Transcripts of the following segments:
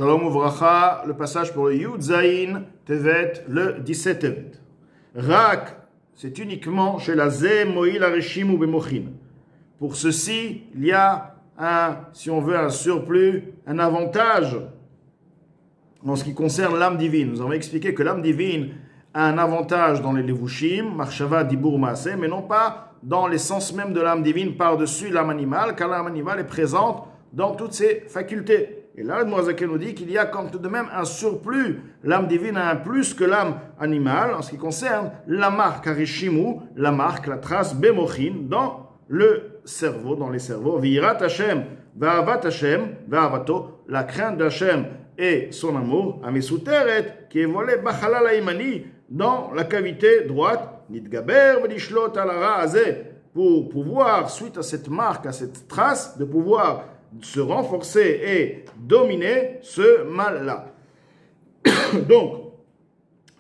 Shalom Uvracha, le passage pour le Yud Zayin Tevet, le 17 Tevet. Rak, c'est uniquement chez la Ze Moïl Areshim ou Bemochin. Pour ceci, il y a si on veut, un surplus, un avantage en ce qui concerne l'âme divine. Nous avons expliqué que l'âme divine a un avantage dans les Levushim, Marshava Dibur Maaseh, mais non pas dans l'essence même de l'âme divine par-dessus l'âme animale, car l'âme animale est présente dans toutes ses facultés. Et là, le Moazaké nous dit qu'il y a quand de même un surplus. L'âme divine a un plus que l'âme animale en ce qui concerne la marque Arishimu, la marque, la trace Bemochin, dans le cerveau, dans les cerveaux. Virat Hashem, Va'avat Hashem, Va'avato, la crainte d'Hashem et son amour, Amesuteret, qui est volé Bachalal Aimani, dans la cavité droite, Nidgaber V'lishlot Alara Azeh, pour pouvoir, suite à cette marque, à cette trace, de pouvoir se renforcer et dominer ce mal-là. Donc,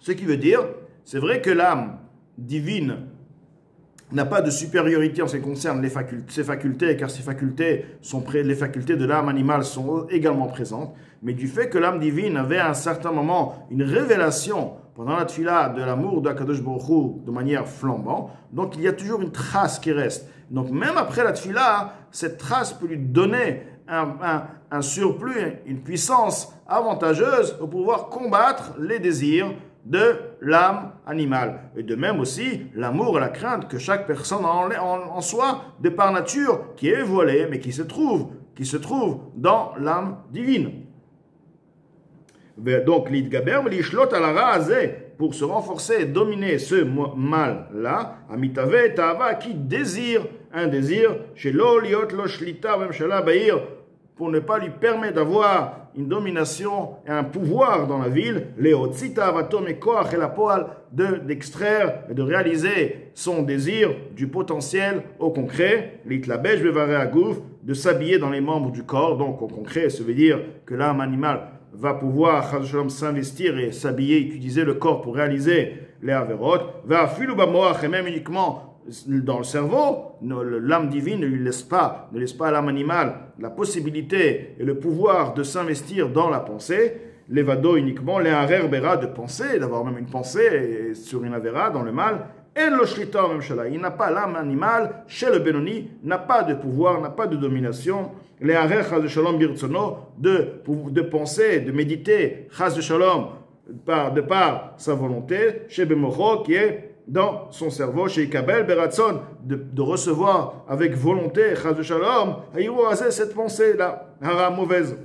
ce qui veut dire, c'est vrai que l'âme divine n'a pas de supériorité en ce qui concerne ses facultés, car ses facultés les facultés de l'âme animale sont également présentes, mais du fait que l'âme divine avait à un certain moment une révélation pendant la tfila de l'amour d'Akadosh Baruch Hu de manière flambante, donc il y a toujours une trace qui reste. Donc même après la tfila, cette trace peut lui donner un surplus, une puissance avantageuse pour pouvoir combattre les désirs de l'âme animale. Et de même aussi, l'amour et la crainte que chaque personne a en soi, de par nature, qui est voilée, mais qui se trouve dans l'âme divine. Donc, l'idgaber, l'ishlot alara azeh, pour se renforcer et dominer ce mal-là, amitave ta'ava, qui désire un désir, chez l'oliot, l'oshlita, même chez la bahir, pour ne pas lui permettre d'avoir une domination et un pouvoir dans la ville, d'extraire et de réaliser son désir du potentiel au concret, de s'habiller dans les membres du corps. Donc au concret, ça veut dire que l'âme animale va pouvoir s'investir et s'habiller, utiliser le corps pour réaliser les averot, et même uniquement dans le cerveau, l'âme divine ne laisse pas à l'âme animale la possibilité et le pouvoir de s'investir dans la pensée, les vado uniquement, les harer bera, de penser, d'avoir même une pensée sur une avera dans le mal, et le shlita même chez il n'a pas l'âme animale, chez le Benoni, n'a pas de pouvoir, n'a pas de domination, les harer chaz de shalom birtsono, de penser, de méditer, chaz de shalom, de par sa volonté, chez Bemocho, qui est dans son cerveau, chez Ikabel Beratson, de recevoir avec volonté, chaz de shalom, cette pensée-là, hara mauvaise.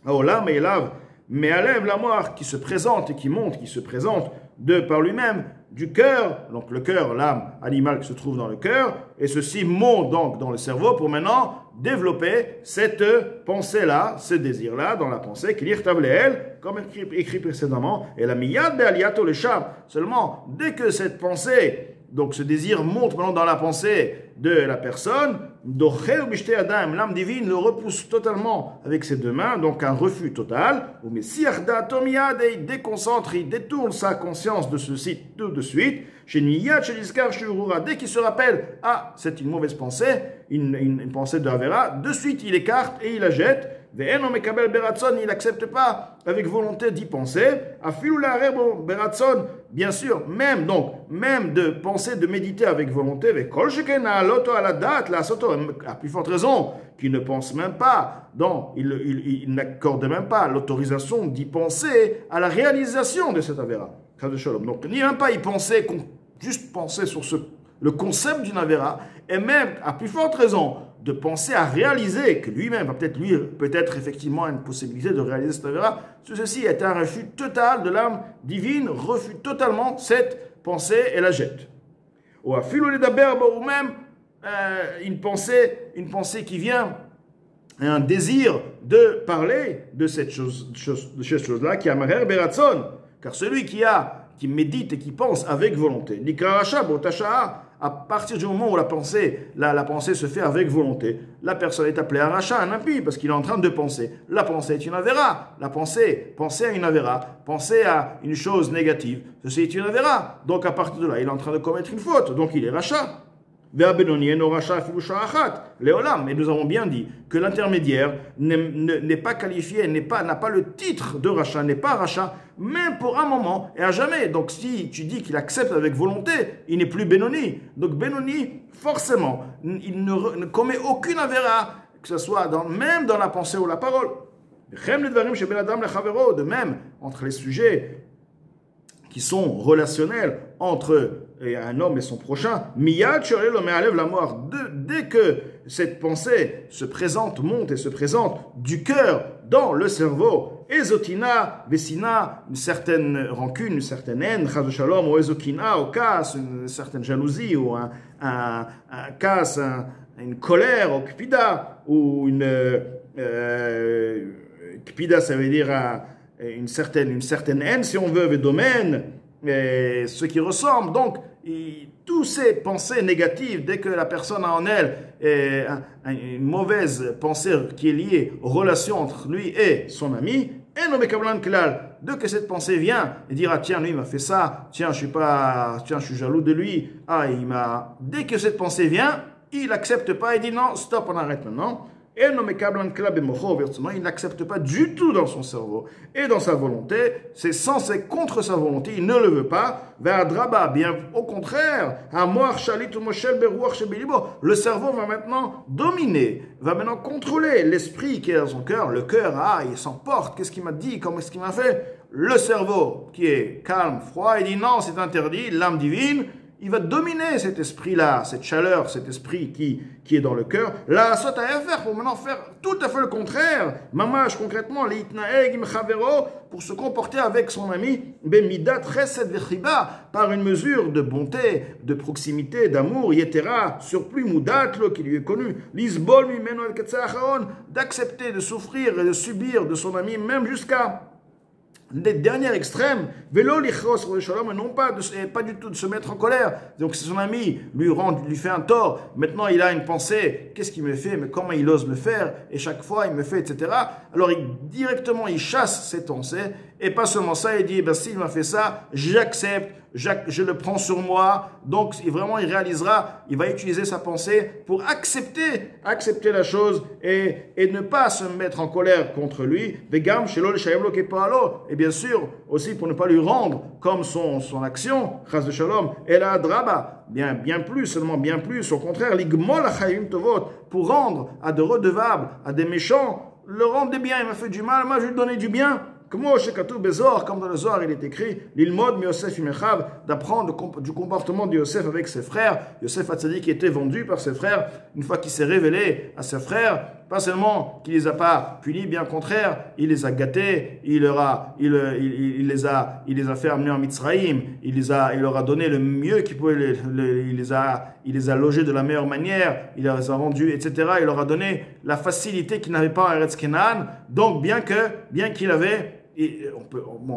Là, mais lave, mais alève la mort qui se présente et qui monte, qui se présente de par lui-même, du cœur, donc le cœur, l'âme animale qui se trouve dans le cœur, et ceci monte donc dans le cerveau pour maintenant développer cette pensée-là, ce désir-là dans la pensée, qui l'irtav elle, comme écrit précédemment, et la miyad be'aliyato le sham. Seulement, dès que cette pensée, donc ce désir monte maintenant dans la pensée de la personne, l'âme divine le repousse totalement avec ses deux mains, donc un refus total, mais si il déconcentre, il détourne sa conscience de ceci tout de suite, dès qu'il se rappelle, c'est une mauvaise pensée, une pensée de Havera, de suite il écarte et il la jette. Il n'accepte pas avec volonté d'y penser. Bien sûr, même de penser, de méditer avec volonté, à plus forte raison, qu'il ne pense même pas, il n'accorde même pas l'autorisation d'y penser à la réalisation de cette Avera. Donc, ni même pas y penser, juste penser sur le concept d'une Avera, et même, à plus forte raison, de penser à réaliser que lui-même va peut-être effectivement une possibilité de réaliser cette Avera. Ceci est un refus total de l'âme divine, refus totalement cette pensée et la jette. Ou même une pensée qui vient, un désir de parler de cette chose-là, qui a marer beratson, car celui qui médite et qui pense avec volonté, à partir du moment où la pensée se fait avec volonté, la personne est appelée un rachat, un impie, parce qu'il est en train de penser. La pensée est une avéra. Penser à une avéra, penser à une chose négative, ceci est une avéra. Donc à partir de là, il est en train de commettre une faute, donc il est rachat. Et nous avons bien dit que l'intermédiaire n'est pas qualifié, n'a pas le titre de rachat, n'est pas rachat, même pour un moment et à jamais. Donc si tu dis qu'il accepte avec volonté, il n'est plus Benoni. Donc Benoni, forcément, il ne commet aucune avéra, que ce soit même dans la pensée ou la parole. De même, entre les sujets qui sont relationnels entre un homme et son prochain, dès que cette pensée se présente, monte et se présente du cœur dans le cerveau, Ezotina, Vesina, une certaine rancune, une certaine haine, Shalom, ou Ezokina, au casse, une certaine jalousie, ou un casse, une colère, ou Kpida, ou une Kpida, ça veut dire une certaine haine, si on veut, domaine, ce qui ressemble. Donc, toutes ces pensées négatives, dès que la personne a en elle une mauvaise pensée qui est liée aux relations entre lui et son ami, dès que cette pensée vient et dira tiens, lui il m'a fait ça, tiens, je suis jaloux de lui, dès que cette pensée vient, il n'accepte pas, il dit non, stop, on arrête maintenant. Il n'accepte pas du tout dans son cerveau et dans sa volonté, c'est contre sa volonté, il ne le veut pas. Bien au contraire, le cerveau va maintenant dominer, va maintenant contrôler l'esprit qui est dans son cœur. Le cœur, il s'emporte, qu'est-ce qu'il m'a dit, comment est-ce qu'il m'a fait? Le cerveau qui est calme, froid, il dit non, c'est interdit, l'âme divine, il va dominer cet esprit-là, cette chaleur, cet esprit qui est dans le cœur. Là, ça t'as à faire pour maintenant faire tout à fait le contraire. Mamash, concrètement, pour se comporter avec son ami, par une mesure de bonté, de proximité, d'amour, yetera, surplus mudat, qui lui est connu, d'accepter, de souffrir et de subir de son ami, même jusqu'à des derniers extrêmes, vélo lichros shalom, non pas du tout de se mettre en colère. Donc si son ami lui fait un tort, maintenant il a une pensée, qu'est-ce qu'il me fait, mais comment il ose me faire, et chaque fois il me fait, etc. Alors directement il chasse cette pensée, et pas seulement ça, il dit, s'il m'a fait ça, j'accepte, je le prends sur moi. Donc vraiment il réalisera, il va utiliser sa pensée pour accepter la chose et ne pas se mettre en colère contre lui. Et bien sûr aussi pour ne pas lui rendre comme son action, chas de shalom, et la draba, bien plus, seulement bien plus, au contraire, pour rendre à des redevables, à des méchants, le rendre des biens. Il m'a fait du mal, moi je vais lui donner du bien. Comme dans le Zohar, il est écrit, l'ilmod mi Yosef imechav, d'apprendre du comportement de Yosef avec ses frères. Yosef Hatzadik qui était vendu par ses frères, une fois qu'il s'est révélé à ses frères, pas seulement qu'il les a pas punis, bien au contraire, il les a gâtés, il les a fait amener en Mitzraïm, il leur a donné le mieux qu'il pouvait, il les a logés de la meilleure manière, il les a vendus, etc. Il leur a donné la facilité qu'il n'avait pas en Eretz Kenan. Donc bien qu'il avait,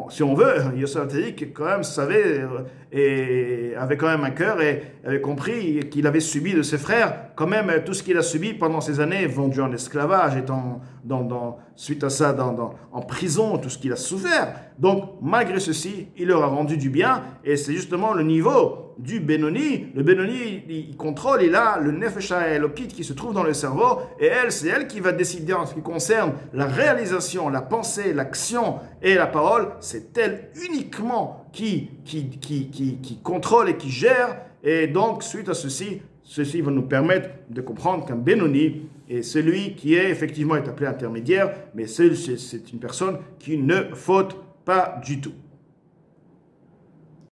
si on veut, Yosef Hatzadik quand même savait et avait quand même un cœur et avait compris qu'il avait subi de ses frères quand même tout ce qu'il a subi pendant ces années, vendu en esclavage, étant suite à ça en prison, tout ce qu'il a souffert. Donc malgré ceci, il leur a rendu du bien, et c'est justement le niveau du Benoni. Le Benoni, il contrôle, il a le Nefesh HaElokit qui se trouve dans le cerveau, et c'est elle qui va décider en ce qui concerne la réalisation, la pensée, l'action et la parole. C'est elle uniquement qui contrôle et qui gère. Et donc, suite à ceci va nous permettre de comprendre qu'un Benoni est celui qui est effectivement appelé intermédiaire, mais c'est une personne qui ne faute pas du tout.